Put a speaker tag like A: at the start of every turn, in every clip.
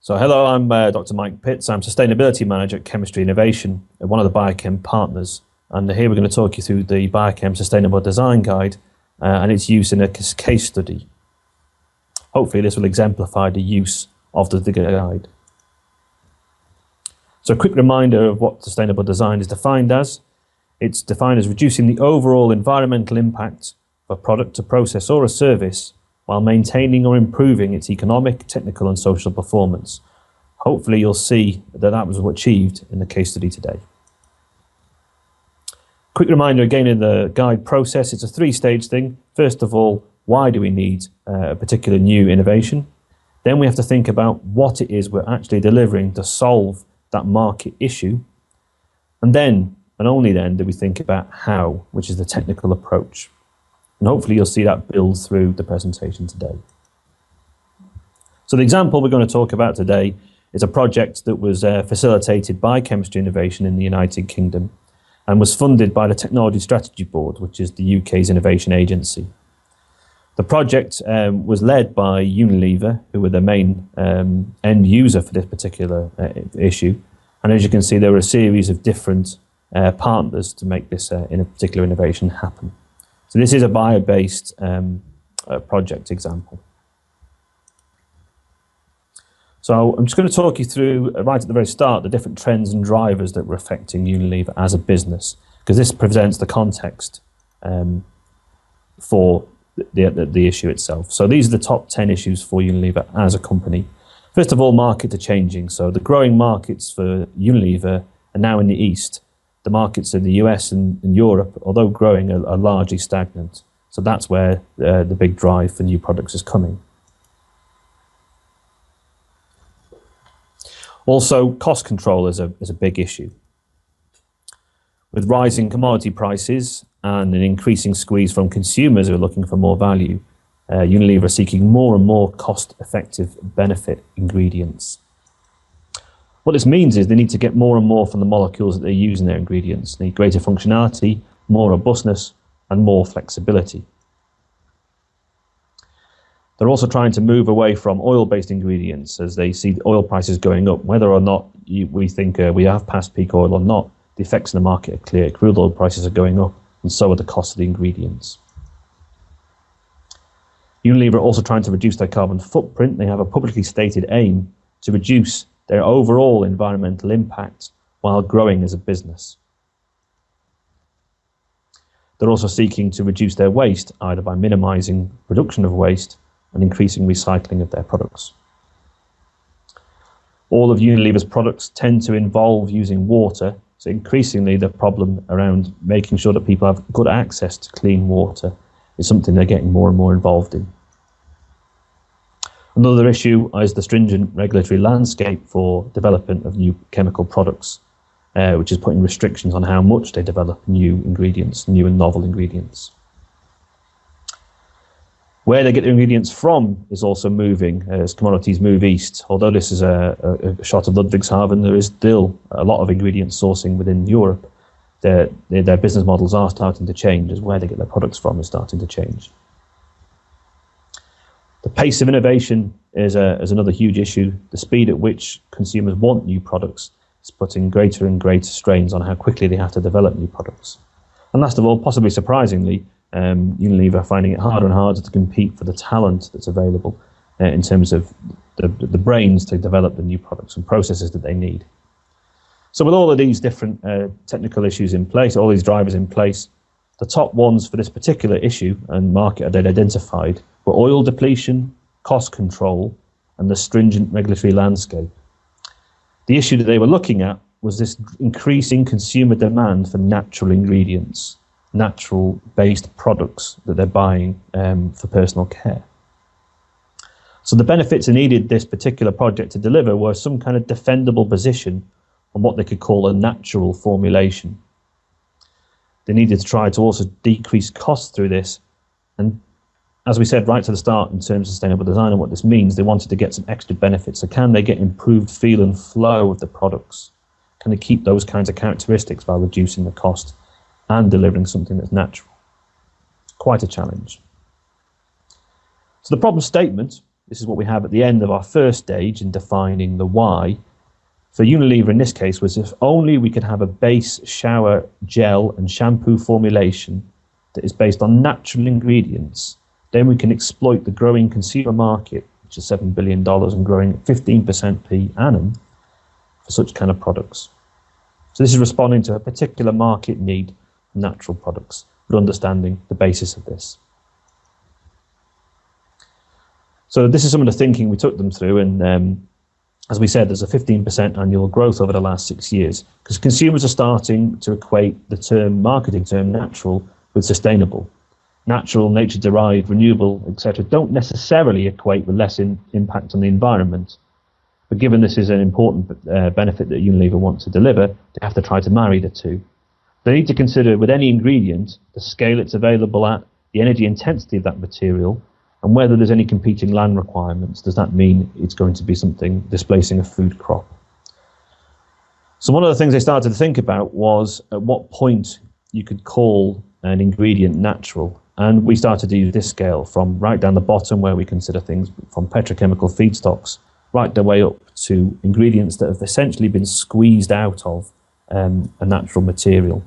A: So hello, I'm Dr. Mike Pitts. I'm Sustainability Manager at Chemistry Innovation at one of the Biochem partners. And here we're going to talk you through the Biochem Sustainable Design Guide and its use in a case study. Hopefully this will exemplify the use of the guide. So a quick reminder of what sustainable design is defined as. It's defined as reducing the overall environmental impact of a product, a process or a service while maintaining or improving its economic, technical and social performance. Hopefully you'll see that that was achieved in the case study today. Quick reminder again in the guide process, it's a three-stage thing. First of all, why do we need a particular new innovation? Then we have to think about what it is we're actually delivering to solve that market issue. And then, and only then, do we think about how, which is the technical approach. And hopefully you'll see that build through the presentation today. So the example we're going to talk about today is a project that was facilitated by Chemistry Innovation in the United Kingdom and was funded by the Technology Strategy Board, which is the UK's innovation agency. The project was led by Unilever, who were the main end user for this particular issue. And as you can see, there were a series of different partners to make this in a particular innovation happen. So this is a bio-based project example. So I'm just going to talk you through, right at the very start, the different trends and drivers that were affecting Unilever as a business, because this presents the context for the issue itself. So these are the top 10 issues for Unilever as a company. First of all, markets are changing. So the growing markets for Unilever are now in the East. The markets in the US and Europe, although growing, are largely stagnant. So that's where the big drive for new products is coming. Also, cost control is a big issue. With rising commodity prices and an increasing squeeze from consumers who are looking for more value, Unilever are seeking more and more cost-effective benefit ingredients. What this means is they need to get more and more from the molecules that they use in their ingredients. They need greater functionality, more robustness, and more flexibility. They're also trying to move away from oil-based ingredients as they see oil prices going up. Whether or not we think we have passed peak oil or not, the effects in the market are clear. Crude oil prices are going up, and so are the cost of the ingredients. Unilever are also trying to reduce their carbon footprint. They have a publicly stated aim to reduce their overall environmental impact while growing as a business. They're also seeking to reduce their waste, either by minimizing production of waste and increasing recycling of their products. All of Unilever's products tend to involve using water, so increasingly the problem around making sure that people have good access to clean water is something they're getting more and more involved in. Another issue is the stringent regulatory landscape for development of new chemical products, which is putting restrictions on how much they develop new ingredients, new and novel ingredients. Where they get their ingredients from is also moving as commodities move east. Although this is a shot of Ludwigshafen, there is still a lot of ingredient sourcing within Europe. Their business models are starting to change as where they get their products from is starting to change. The pace of innovation is another huge issue. The speed at which consumers want new products is putting greater and greater strains on how quickly they have to develop new products. And last of all, possibly surprisingly, Unilever are finding it harder and harder to compete for the talent that's available in terms of the brains to develop the new products and processes that they need. So with all of these different technical issues in place, all these drivers in place, the top ones for this particular issue and market they'd identified were oil depletion, cost control, and the stringent regulatory landscape. The issue that they were looking at was this increasing consumer demand for natural ingredients, natural-based products that they're buying for personal care. So the benefits they needed this particular project to deliver were some kind of defendable position on what they could call a natural formulation. They needed to try to also decrease costs through this. And as we said right to the start in terms of sustainable design and what this means, they wanted to get some extra benefits. So can they get improved feel and flow of the products? Can they keep those kinds of characteristics while reducing the cost and delivering something that's natural? Quite a challenge. So the problem statement this is what we have at the end of our first stage in defining the why. For Unilever in this case was if only we could have a base shower gel and shampoo formulation that is based on natural ingredients, then we can exploit the growing consumer market, which is $7 billion and growing at 15% per annum for such kind of products. So this is responding to a particular market need for natural products, but understanding the basis of this. So this is some of the thinking we took them through, and as we said, there's a 15% annual growth over the last 6 years, because consumers are starting to equate the marketing term natural with sustainable. Natural, nature-derived, renewable, etc. don't necessarily equate with less impact on the environment. But given this is an important benefit that Unilever wants to deliver, they have to try to marry the two. They need to consider with any ingredient the scale it's available at, the energy intensity of that material, and whether there's any competing land requirements. Does that mean it's going to be something displacing a food crop? So one of the things they started to think about was at what point you could call an ingredient natural. And we started to use this scale from right down the bottom, where we consider things from petrochemical feedstocks, right the way up to ingredients that have essentially been squeezed out of a natural material.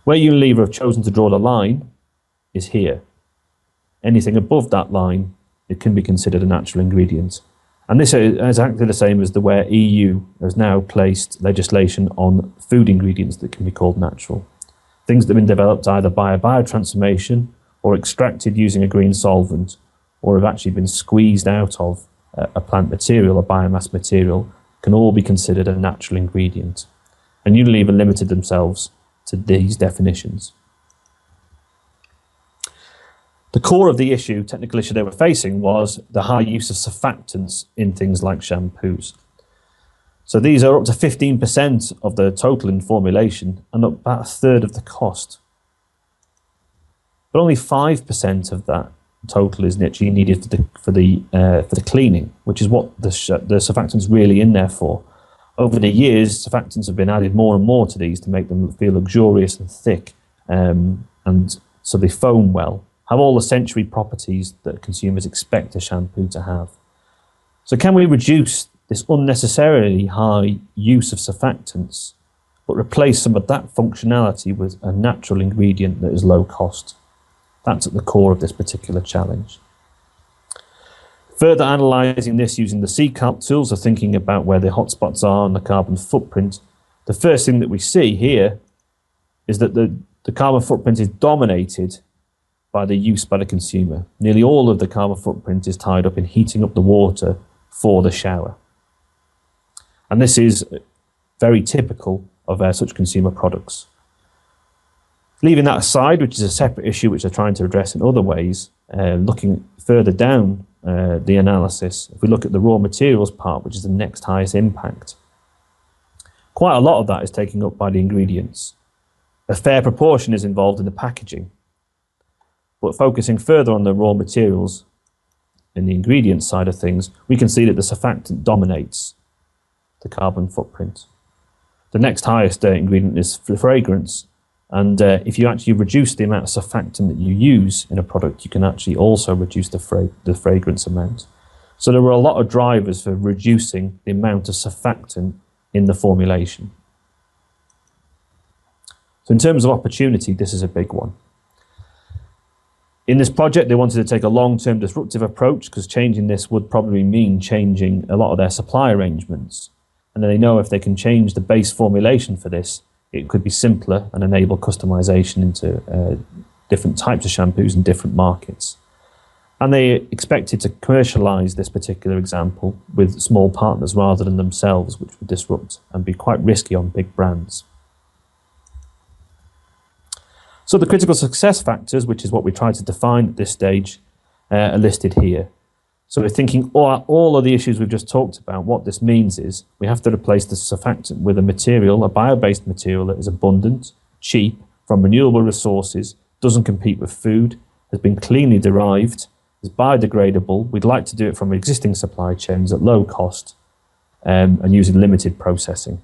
A: Where Unilever have chosen to draw the line is here. Anything above that line, it can be considered a natural ingredient. And this is exactly the same as where EU has now placed legislation on food ingredients that can be called natural. Things that have been developed either by a biotransformation or extracted using a green solvent, or have actually been squeezed out of a plant material, a biomass material, can all be considered a natural ingredient. And Unilever limited themselves to these definitions. The core of the technical issue they were facing, was the high use of surfactants in things like shampoos. So these are up to 15% of the total in formulation and about a third of the cost. But only 5% of that total is actually needed for the cleaning, which is what the surfactant's really in there for. Over the years, surfactants have been added more and more to these to make them feel luxurious and thick, and so they foam well, have all the sensory properties that consumers expect a shampoo to have. So can we reduce this unnecessarily high use of surfactants, but replace some of that functionality with a natural ingredient that is low cost? That's at the core of this particular challenge. Further analysing this using the CCALP tools, so thinking about where the hotspots are and the carbon footprint, the first thing that we see here is that the carbon footprint is dominated by the use by the consumer. Nearly all of the carbon footprint is tied up in heating up the water for the shower. And this is very typical of such consumer products. Leaving that aside, which is a separate issue which they're trying to address in other ways, looking further down the analysis, if we look at the raw materials part, which is the next highest impact, quite a lot of that is taken up by the ingredients. A fair proportion is involved in the packaging. But focusing further on the raw materials in the ingredient side of things, we can see that the surfactant dominates the carbon footprint. The next highest ingredient is fragrance. And if you actually reduce the amount of surfactant that you use in a product, you can actually also reduce the fragrance amount. So there were a lot of drivers for reducing the amount of surfactant in the formulation. So in terms of opportunity, this is a big one. In this project, they wanted to take a long-term disruptive approach, because changing this would probably mean changing a lot of their supply arrangements. And they know if they can change the base formulation for this, it could be simpler and enable customization into different types of shampoos in different markets. And they expected to commercialize this particular example with small partners rather than themselves, which would disrupt and be quite risky on big brands. So the critical success factors, which is what we try to define at this stage, are listed here. So we're thinking all of the issues we've just talked about, what this means is we have to replace the surfactant with a material, a bio-based material that is abundant, cheap, from renewable resources, doesn't compete with food, has been cleanly derived, is biodegradable. We'd like to do it from existing supply chains at low cost and using limited processing.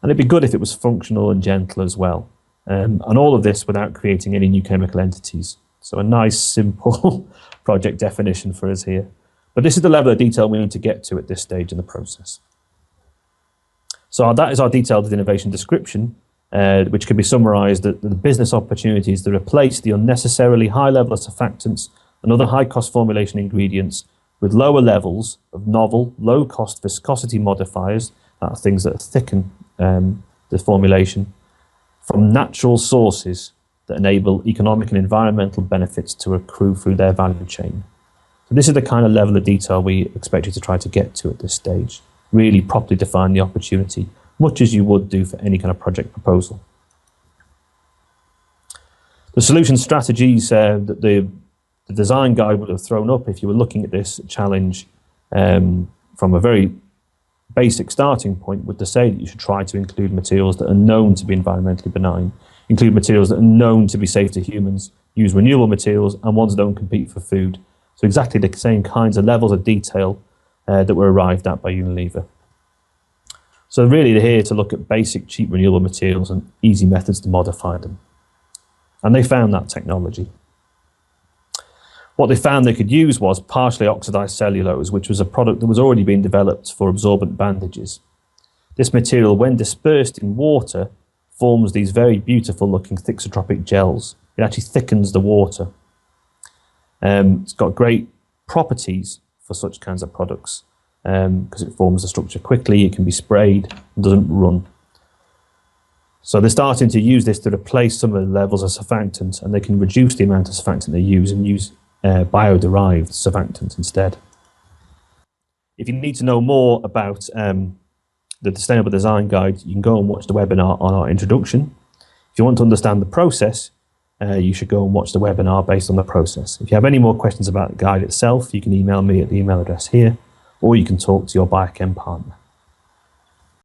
A: And it'd be good if it was functional and gentle as well. And all of this without creating any new chemical entities. So a nice, simple project definition for us here. But this is the level of detail we need to get to at this stage in the process. So that is our detailed innovation description, which can be summarized that the business opportunities to replace the unnecessarily high level of surfactants and other high-cost formulation ingredients with lower levels of novel, low-cost viscosity modifiers, that are things that thicken the formulation, from natural sources that enable economic and environmental benefits to accrue through their value chain. So this is the kind of level of detail we expect you to try to get to at this stage. Really properly define the opportunity, much as you would do for any kind of project proposal. The solution strategies that the design guide would have thrown up if you were looking at this challenge from a very basic starting point would to say that you should try to include materials that are known to be environmentally benign, include materials that are known to be safe to humans, use renewable materials, and ones that don't compete for food. So exactly the same kinds of levels of detail that were arrived at by Unilever. So really they're here to look at basic, cheap, renewable materials and easy methods to modify them. And they found that technology. What they found they could use was partially oxidized cellulose, which was a product that was already being developed for absorbent bandages. This material, when dispersed in water, forms these very beautiful looking thixotropic gels. It actually thickens the water. It's got great properties for such kinds of products because it forms the structure quickly, it can be sprayed, and doesn't run. So they're starting to use this to replace some of the levels of surfactants, and they can reduce the amount of surfactant they use and use bio-derived surfactants instead. If you need to know more about the Sustainable Design Guide, you can go and watch the webinar on our introduction. If you want to understand the process, you should go and watch the webinar based on the process. If you have any more questions about the guide itself, you can email me at the email address here, or you can talk to your Biochem partner.